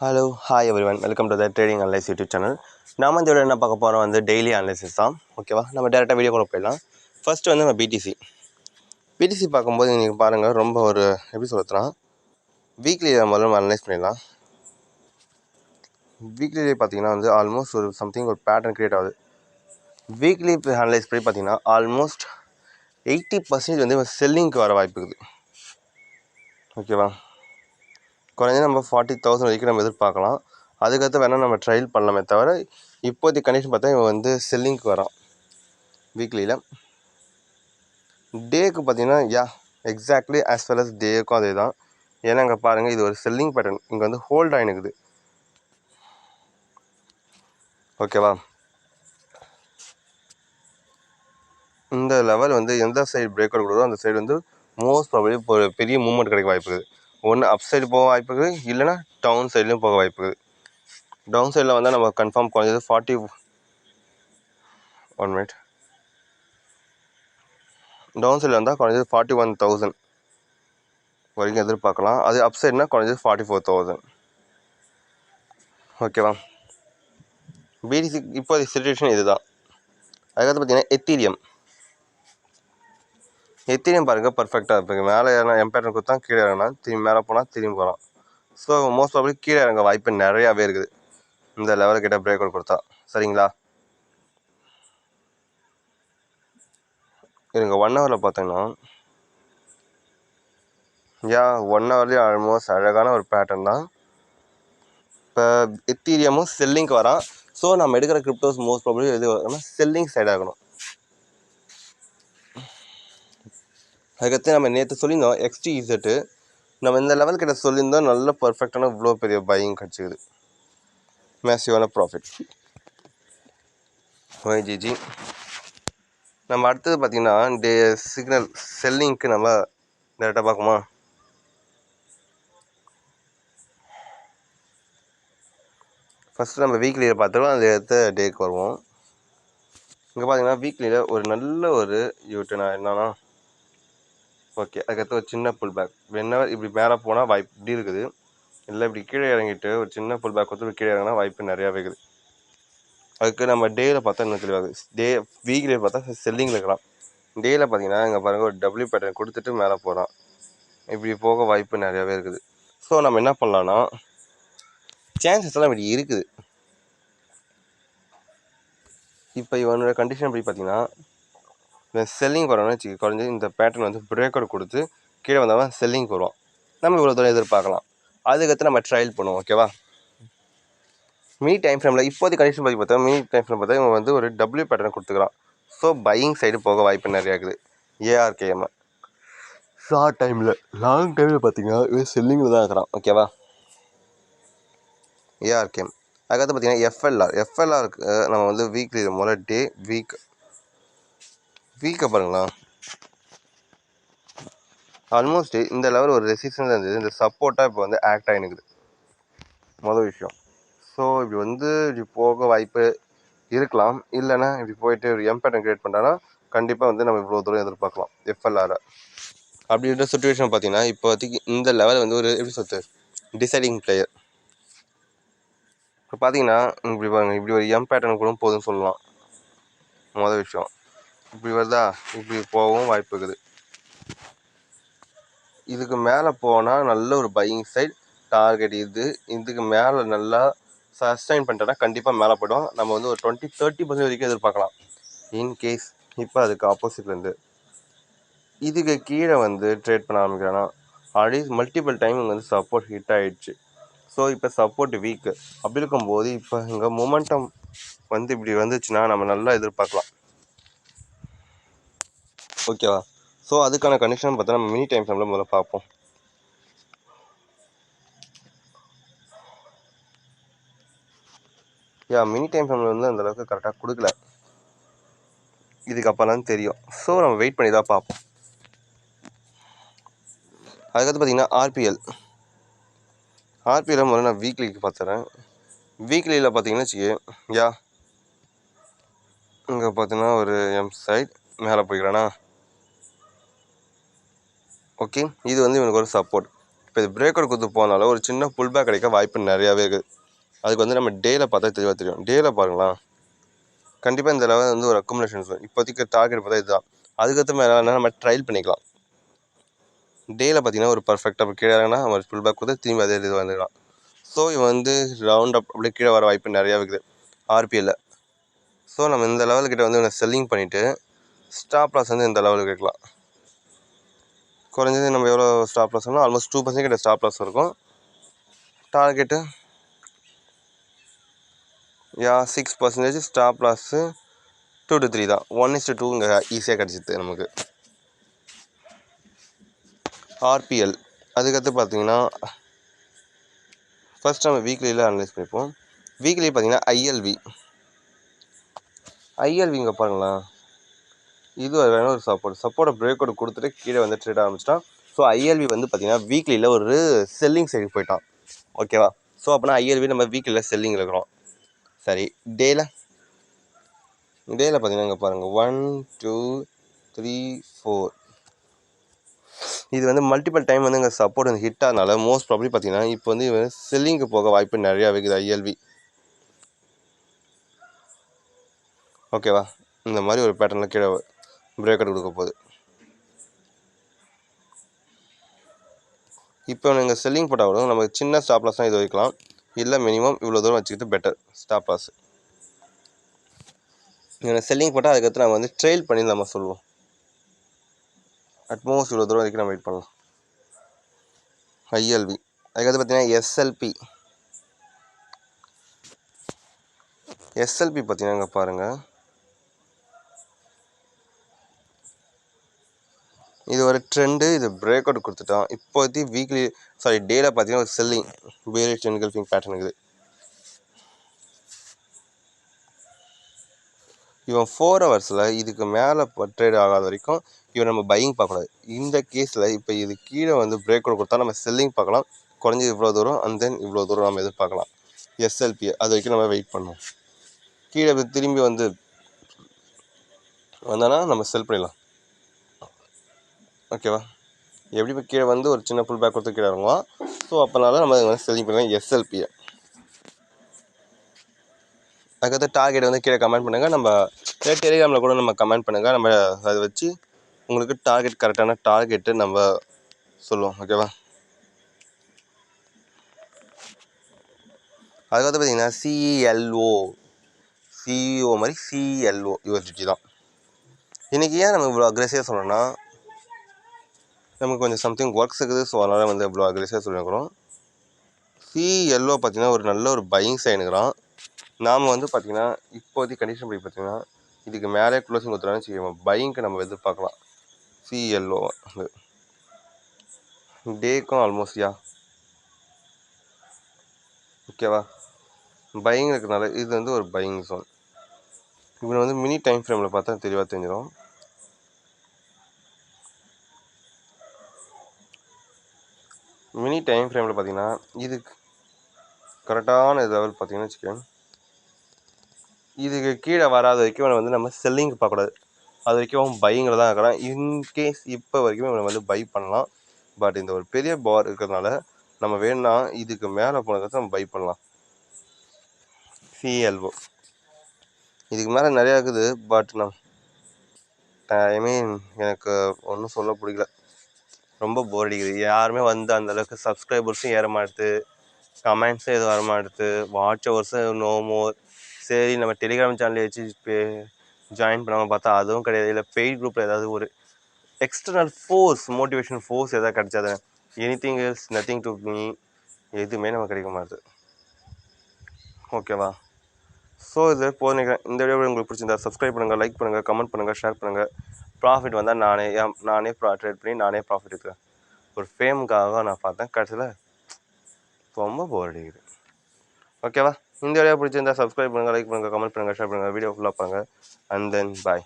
Hello hi everyone, welcome to the trading analyse YouTube channel. நாம் இந்த video என்ன பார்க்க போகிறோம் டெய்லி அனலைசிஸ் தான். ஓகேவா, நம்ம டேரெக்டாக வீடியோ கூட போயிடலாம். ஃபஸ்ட்டு நம்ம பிடிசி பார்க்கும்போது நீங்கள் பாருங்கள், ரொம்ப ஒரு எப்படி சொல்லுறதுனா வீக்லி முதல்ல நம்ம அனலைஸ் பண்ணிடலாம். வீக்லியே பார்த்தீங்கன்னா ஆல்மோஸ்ட் ஒரு சம்திங் ஒரு பேட்டர்ன் க்ரியேட் ஆகுது. வீக்லி அனலைஸ் பண்ணி பார்த்தீங்கன்னா ஆல்மோஸ்ட் 80% செல்லிங்க்கு வர வாய்ப்பு இருக்குது. ஓகேவா, குறைஞ்சது நம்ம 40,000 வரைக்கும் நம்ம எதிர்பார்க்கலாம். அதுக்கடுத்து வேணால் நம்ம ட்ரையல் பண்ணலாமே தவிர இப்போதைய கண்டிஷன் பார்த்தா இவன் செல்லிங்க்கு வரான். வீக்லியில் டேக்கு பார்த்தீங்கன்னா எக்ஸாக்ட்லி ஆஸ் வெல் அஸ் டேக்கும் அதே தான். ஏன்னா இங்கே பாருங்கள், இது ஒரு செல்லிங் பேட்டர்ன் இங்கே ஹோல்ட் ஆகினுக்குது. ஓகேவா, இந்த லெவல் எந்த சைடு பிரேக் அவுட் கொடுதோ அந்த சைடு மோஸ்ட் ப்ராபபிலி இப்போ ஒரு பெரிய மூவ்மெண்ட் கிடைக்க வாய்ப்பு இருக்குது. ஒன்று அப் சைடு போக வாய்ப்பு இருக்குது, இல்லைனா டவுன் சைட்லேயும் போக வாய்ப்பு இருக்குது. டவுன் சைடில் வந்தால் நம்ம கன்ஃபார்ம் குறைஞ்சது 1 மினிட் டவுன் சைடில் வந்தால் குறைஞ்சது 41,000 வரைக்கும் எதிர்பார்க்கலாம். அது அப் சைடுனா குறைஞ்சது 44,000. ஓகேவா, பிடிசி இப்போதைய சிச்சுவேஷன் இதுதான். அதுக்கடுத்து பார்த்தீங்கன்னா எத்தீரியம் பாருங்கள், பர்ஃபெக்டாக இருப்பீங்க. மேலே ஏறினா எம்பேட்டர் கொடுத்தா கீழே இறங்கினா திரும்பி மேலே போனால் திரும்பி போகிறான். ஸோ மோஸ்ட் ப்ராபபிலி கீழே இறங்க வாய்ப்பு நிறையாவே இருக்குது இந்த லெவலுக்கிட்ட பிரேக் அவுட் கொடுத்தா. சரிங்களா, இருங்க 1 ஹவரில் பார்த்தீங்கன்னா 1 ஹவர்லேயே ஆல்மோஸ்ட் அழகான ஒரு பேட்டர்ன் தான். இப்போ எத்தீரியமும் செல்லிங்க்கு வரான். ஸோ நம்ம எடுக்கிற கிரிப்டோஸ் மோஸ்ட் ப்ராபபிலி எது வரணும், செல்லிங் சைட் ஆகணும். அதுக்கடுத்து நம்ம நேற்று சொல்லியிருந்தோம் XTZ, நம்ம இந்த லெவல் கிட்ட சொல்லியிருந்தோம். நல்ல பர்ஃபெக்டான இவ்வளோ பெரிய பையிங் கிடச்சிக்குது, மேசிவான ப்ராஃபிட். OIGG நம்ம அடுத்தது பார்த்திங்கன்னா சிக்னல் செல்லிங்க்கு நம்ம டேரெக்டாக பார்க்குமா. ஃபஸ்ட்டு நம்ம வீக்லியில் பார்த்துருவோம், அது எடுத்த டேக்கு வருவோம். இங்கே பார்த்தீங்கன்னா வீக்லியில் ஒரு நல்ல ஒரு யூட்டர்ன் என்னன்னா ஓகே. அதுக்கடுத்து ஒரு சின்ன புல் பேக் வென்னவர் இப்படி மேலே போனால் வாய்ப்பு இப்படி இருக்குது, இல்லை இப்படி கீழே இறங்கிட்டு ஒரு சின்ன புல் பேக் கொடுத்து கீழே இறங்கினா வாய்ப்பு நிறையாவே இருக்குது. அதுக்கு நம்ம டேயில் பார்த்தா இன்னும் தெளிவாகுது. வீக்லியில் பார்த்தா செல்லிங்கில் இருக்கலாம். டேயில் பார்த்தீங்கன்னா இங்கே பாருங்கள், ஒரு டபிள்யூ பேட்டர்ன் கொடுத்துட்டு மேலே போகிறான். இப்படி போக வாய்ப்பு நிறையாவே இருக்குது. ஸோ நம்ம என்ன பண்ணலான்னா, சான்சஸ் எல்லாம் இப்படி இருக்குது. இப்போ இவனோட கண்டிஷன் எப்படி பார்த்தீங்கன்னா, செல்லிங் வரோன்னு வச்சுக்க, குறைஞ்சது இந்த பேட்டர்ன் பிரேக் அவுட் கொடுத்து கீழே வந்தவன் செல்லிங் வருவான். நம்ம இவ்வளோ தூரம் எதிர்பார்க்கலாம். அதுக்கடுத்து நம்ம ட்ரையல் பண்ணுவோம். ஓகேவா, மினி டைம் ஃப்ரேமில் இப்போதைய கண்டிஷன் பற்றி பார்த்தா மினி டைம் ஃப்ரேம் பார்த்தா இவன் ஒரு டபிள்யூ பேட்டர்ன் கொடுத்துக்கிறான். ஸோ பையிங் சைடு போக வாய்ப்பு நிறையா இருக்குது. ARKM ஷார்ட் டைமில், லாங் டைமில் பார்த்தீங்கன்னா இவன் செல்லிங்கில் தான் இருக்கிறான். ஓகேவா, ARKM. அதுக்கடுத்து பார்த்தீங்கன்னா FLRக்கு நம்ம வீக்லி முதல்ல வீக்கை பாருங்களா. ஆல்மோஸ்ட் இந்த லெவல் ஒரு ரெசிஸ்டன்ஸ் இருந்தது, இந்த சப்போர்ட்டாக இப்போ ஆக்ட் ஆகினுக்குது. மொதல் விஷயம். ஸோ இப்படி போக வாய்ப்பு இருக்கலாம். இல்லைன்னா இப்படி போயிட்டு ஒரு பேட்டர்ன் கிரியேட் பண்ணுறான்னா கண்டிப்பாக நம்ம இவ்வளோ தூரம் எதிர்பார்க்கலாம் FLR. அப்படின்ற சுச்சுவேஷன் பார்த்தீங்கன்னா இப்போதைக்கு இந்த லெவல் ஒரு எப்படி சொல்றது டிசைடிங் பிளேயர். இப்போ பார்த்தீங்கன்னா இப்படி பாருங்கள், இப்படி ஒரு பேட்டர்ன் கூட போதும்னு சொல்லலாம். மொதல் விஷயம் இப்படி வருதா, இப்படி போகவும் வாய்ப்பு இருக்குது. இதுக்கு மேலே போனால் நல்ல ஒரு பையிங் சைட் டார்கெட். இதுக்கு மேலே நல்லா சஸ்டைன் பண்ணிட்டோன்னா கண்டிப்பாக மேலே போய்டும். நம்ம ஒரு 20-30% வரைக்கும் எதிர்பார்க்கலாம். இன்கேஸ் இப்போ அதுக்கு ஆப்போசிட்லேருந்து இதுக்கு கீழே ட்ரேட் பண்ண ஆரம்பிக்கிறான்னா already multiple time support hit ஆகிடுச்சு. ஸோ இப்போ சப்போர்ட் வீக்கு. அப்படி இருக்கும்போது இப்போ இங்கே மொமெண்டம் இப்படி வந்துச்சுன்னா நம்ம நல்லா எதிர்பார்க்கலாம். ஓகேவா, ஸோ அதுக்கான கண்டிஷன் பார்த்தா நம்ம மினி டைம் ஃப்ரேமில் முதல்ல பார்ப்போம். மினி டைம் ஃப்ரேமில் அந்தளவுக்கு கரெக்டாக கொடுக்கல, இதுக்கப்புறம் தான் தெரியும். ஸோ நம்ம வெயிட் பண்ணி தான் பார்ப்போம். அதுக்கடுத்து பார்த்தீங்கன்னா ஆர்பிஎல் முதல்ல நான் வீக்லிக்கு பார்த்துறேன். வீக்லியில் பார்த்தீங்கன்னா வச்சுக்கே இங்கே பார்த்தீங்கன்னா ஒரு சைட் மேலே போய்க்கிறானா. ஓகே, இது இவனுக்கு ஒரு சப்போர்ட். இப்போ இது பிரேக் அவுட் கொடுத்து போனால ஒரு சின்ன புல் பேக் கிடைக்க வாய்ப்பு நிறையாவே இருக்குது. அதுக்கு வந்து நம்ம டேயில் பார்த்தா தெளிவாக தெரியும். டேயில் பாருங்களா, கண்டிப்பாக இந்த லெவல் வந்து ஒரு அக்குமுலேஷன்ஸ் வரும். இப்போதைக்கு டார்கெட் பார்த்தா இதுதான். அதுக்கடுத்து மேலே நம்ம ட்ரையல் பண்ணிக்கலாம். டேயில் பார்த்தீங்கன்னா ஒரு பர்ஃபெக்டாக கீழே இறங்கினா நம்ம ஃபுல் பேக் கொடுத்து திரும்பி அதே இது வந்துக்கலாம். ஸோ இவன் வந்து ரவுண்ட் அப் அப்படியே கீழே வர வாய்ப்பு நிறையா இருக்குது ஆர்பிஎல்ல. ஸோ நம்ம இந்த லெவல்கிட்ட வந்து இவனை செல்லிங் பண்ணிவிட்டு ஸ்டாப் லாஸ் வந்து இந்த லெவலுக்கு வைக்கலாம். குறைஞ்சது நம்ம எவ்வளோ ஸ்டாப் லாஸ் பண்ணால் ஆல்மோஸ்ட் 2% கிட்ட ஸ்டாப் லாஸ் இருக்கும். டார்கெட்டு 6%. ஸ்டாப் லாஸு 2 to 3 தான். 1:2 இங்கே ஈஸியாக கிடச்சிது நமக்கு. ஆர்பிஎல் அதுக்கடுத்து பார்த்தீங்கன்னா ஃபர்ஸ்ட் நம்ம வீக்லியில் அனலைஸ் பண்ணிப்போம். வீக்லி பார்த்தீங்கன்னா ஐஎல்வி இங்கே பாருங்களேன், இது வேணும் ஒரு சப்போர்ட்டை பிரேக் அவுட் கொடுத்துட்டு கீழே வந்து ட்ரேட் ஆரம்பிச்சிட்டான். ஸோ ஐஎல்வி வந்து பார்த்தீங்கன்னா வீக்லியில் ஒரு செல்லிங் சைடு போயிட்டான். ஓகேவா? ஸோ அப்போனா ஐஎல்வி நம்ம வீக்லியில் செல்லிங் இருக்கிறோம். சரி, டேயில் பார்த்தீங்கன்னா இங்கே பாருங்கள் 1 2 3 4 இது வந்து மல்டிபிள் டைம் வந்து இங்கே சப்போர்ட் வந்து ஹிட் ஆனால மோஸ்ட் ப்ராப்ளி பார்த்தீங்கன்னா இப்போ வந்து இவன் செல்லிங்கு போக வாய்ப்பு நிறையா இருக்குது ஐஎல்வி. ஓகேவா? இந்த மாதிரி ஒரு பேட்டர்னில் கீழே பிரேக் அவுட் கொடுக்க போகுது. இப்போ நீங்கள் செல்லிங் போட்டால் கூட நமக்கு சின்ன ஸ்டாப் லாஸ் தான் இது வைக்கலாம். இல்லை மினிமம் இவ்வளோ தூரம் வச்சுக்கிட்டு பெட்டர் ஸ்டாப் லாஸ். நீங்கள் செல்லிங் போட்டால் அதுக்கடுத்து நம்ம வந்து ட்ரெயில் பண்ணி நம்ம சொல்லுவோம். அட்மோஸ்ட் இவ்வளோ தூரம் வரைக்கும் நம்ம வெயிட் பண்ணலாம். ஐஎல்வி அதுக்கடுத்து பார்த்தீங்கன்னா எஸ்எல்பி பார்த்தீங்கன்னா இங்கே பாருங்கள், இது ஒரு ட்ரெண்டு. இது பிரேக் அவுட் கொடுத்துட்டான். இப்போதைக்கு டேயில் பார்த்தீங்கன்னா ஒரு செல்லிங் பேரிஷ் என்கல்ஃபிங் பேட்டர்ன் இருக்குது. இவன் 4 ஹவர்ஸில் இதுக்கு மேலே ட்ரேட் ஆகாத வரைக்கும் இவன் நம்ம பையிங் பார்க்கக்கூடாது. இந்த கேஸில் இப்போ இது கீழே வந்து பிரேக் அவுட் கொடுத்தா நம்ம செல்லிங் பார்க்கலாம். குறைஞ்சது இவ்வளோ தூரம் அண்ட் தென் இவ்வளோ தூரம் நம்ம எதிர்பார்க்கலாம். எஸ்எல்பியை அது வரைக்கும் நம்ம வெயிட் பண்ணுவோம். கீழே திரும்பி வந்து வந்தானா நம்ம செல் பண்ணிடலாம். ஓகேவா? எப்படி இப்போ கீழே வந்து ஒரு சின்ன புல் பேக் கொடுத்து கீழே இறங்குவோம். ஸோ அப்போனால நம்ம செல்லிங் பண்ணலாம் எஸ்எல்பியை. அதுக்கடுத்து டார்கெட் வந்து கீழே கமெண்ட் பண்ணுங்கள். நம்ம டெலிகிராமில் கூட நம்ம கமெண்ட் பண்ணுங்கள். நம்ம அதை வச்சு உங்களுக்கு கரெக்டான டார்கெட்டு நம்ம சொல்லுவோம். ஓகேவா? அதுக்கடுத்து பார்த்தீங்கன்னா சிஇஓ மாதிரி சிஎல்ஓ யூஎஸ்டிடி தான். இன்றைக்கி ஏன் நம்ம இவ்வளோ அக்ரெசிவாக சொல்லணும்னா நமக்கு கொஞ்சம் சம்திங் ஒர்க்ஸ் இருக்குது. ஸோ அதனால் வந்து இவ்வளோ அக்ரெசிவாக சொல்லியிருக்கிறோம். சிஎல்ஓ பார்த்தீங்கன்னா ஒரு நல்ல ஒரு பையிங் சைனுங்கிறான். நாம் வந்து பார்த்திங்கன்னா இப்போதைக்கு கண்டிஷன் படி பார்த்திங்கன்னா இதுக்கு மேலே க்ளோசிங் கொடுத்துறான்னு வச்சுக்கோங்க, பையிங்க்கு நம்ம எதிர்பார்க்கலாம். சிஎல்ஓ வந்து டேக்கும் ஆல்மோஸ்ட் ஓகேவா? பையிங் இருக்கிறதுனால இது வந்து ஒரு பையிங் ஜோன். இவனை வந்து மினி டைம் ஃப்ரேமில் பார்த்தா தெளிவாக தெரிஞ்சிடும். மினி டைம் ஃப்ரேமில் பார்த்தீங்கன்னா இதுக்கு கரெக்டான லெவல் பார்த்தீங்கன்னு வச்சுக்கோங்க, இதுக்கு கீழே வராத வரைக்கும் இவனை வந்து நம்ம செல்லிங் பார்க்கக்கூடாது. அது வரைக்கும் பையிங்கில் தான் இருக்கிறான். இன்கேஸ் இப்போ வரைக்கும் இவனை வந்து பை பண்ணலாம். பட் இந்த ஒரு பெரிய பார் இருக்கிறதுனால நம்ம வேணும்னா இதுக்கு மேலே போனதுக்கு நம்ம பை பண்ணலாம். சிஎல்ஓ இதுக்கு மேலே நிறையா இருக்குது. பட் எனக்கு ஒன்றும் சொல்ல பிடிக்கல. ரொம்ப போர் அடிக்குது. யாருமே வந்து அந்தளவுக்கு சப்ஸ்கிரைபர்ஸும் ஏற மாட்டுது, கமெண்ட்ஸும் எதுவும் வர மாட்டுது, வாட்ச் ஹவர்ஸும் நோ மோர். சரி நம்ம டெலிகிராம் சேனலில் வச்சு ஜாயின் பண்ணாமல் பார்த்தா அதுவும் கிடையாது. இல்லை பெய்ட் குரூப்பில் ஏதாவது ஒரு எக்ஸ்டர்னல் மோட்டிவேஷன் ஃபோர்ஸ் எதாவது கிடைச்சாது. Anything else nothing to me, எதுவுமே நமக்கு கிடைக்க மாட்டுது. ஓகேவா? ஸோ இது நினைக்கிறேன். இந்த வீடியோ உங்களுக்கு பிடிச்சிருந்தா சப்ஸ்கிரைப் பண்ணுங்கள், லைக் பண்ணுங்கள், கமெண்ட் பண்ணுங்கள், ஷேர் பண்ணுங்கள். ப்ராஃபிட் வந்தால் நானே ட்ரேட் பண்ணி நானே ப்ராஃபிட் எடுக்கிறேன். ஒரு ஃபேமுக்காக நான் பார்த்தேன். கடைசியில் ரொம்ப போர் அடிக்குது. ஓகேவா? இந்த வீடியோ பிடிச்சிருந்தா சப்ஸ்கிரைப் பண்ணுங்கள், லைக் பண்ணுங்கள், கமெண்ட் பண்ணுங்கள், ஷேர் பண்ணுங்கள், வீடியோ ஃபுல்லாக பாருங்கள் அண்ட் தென் பாய்.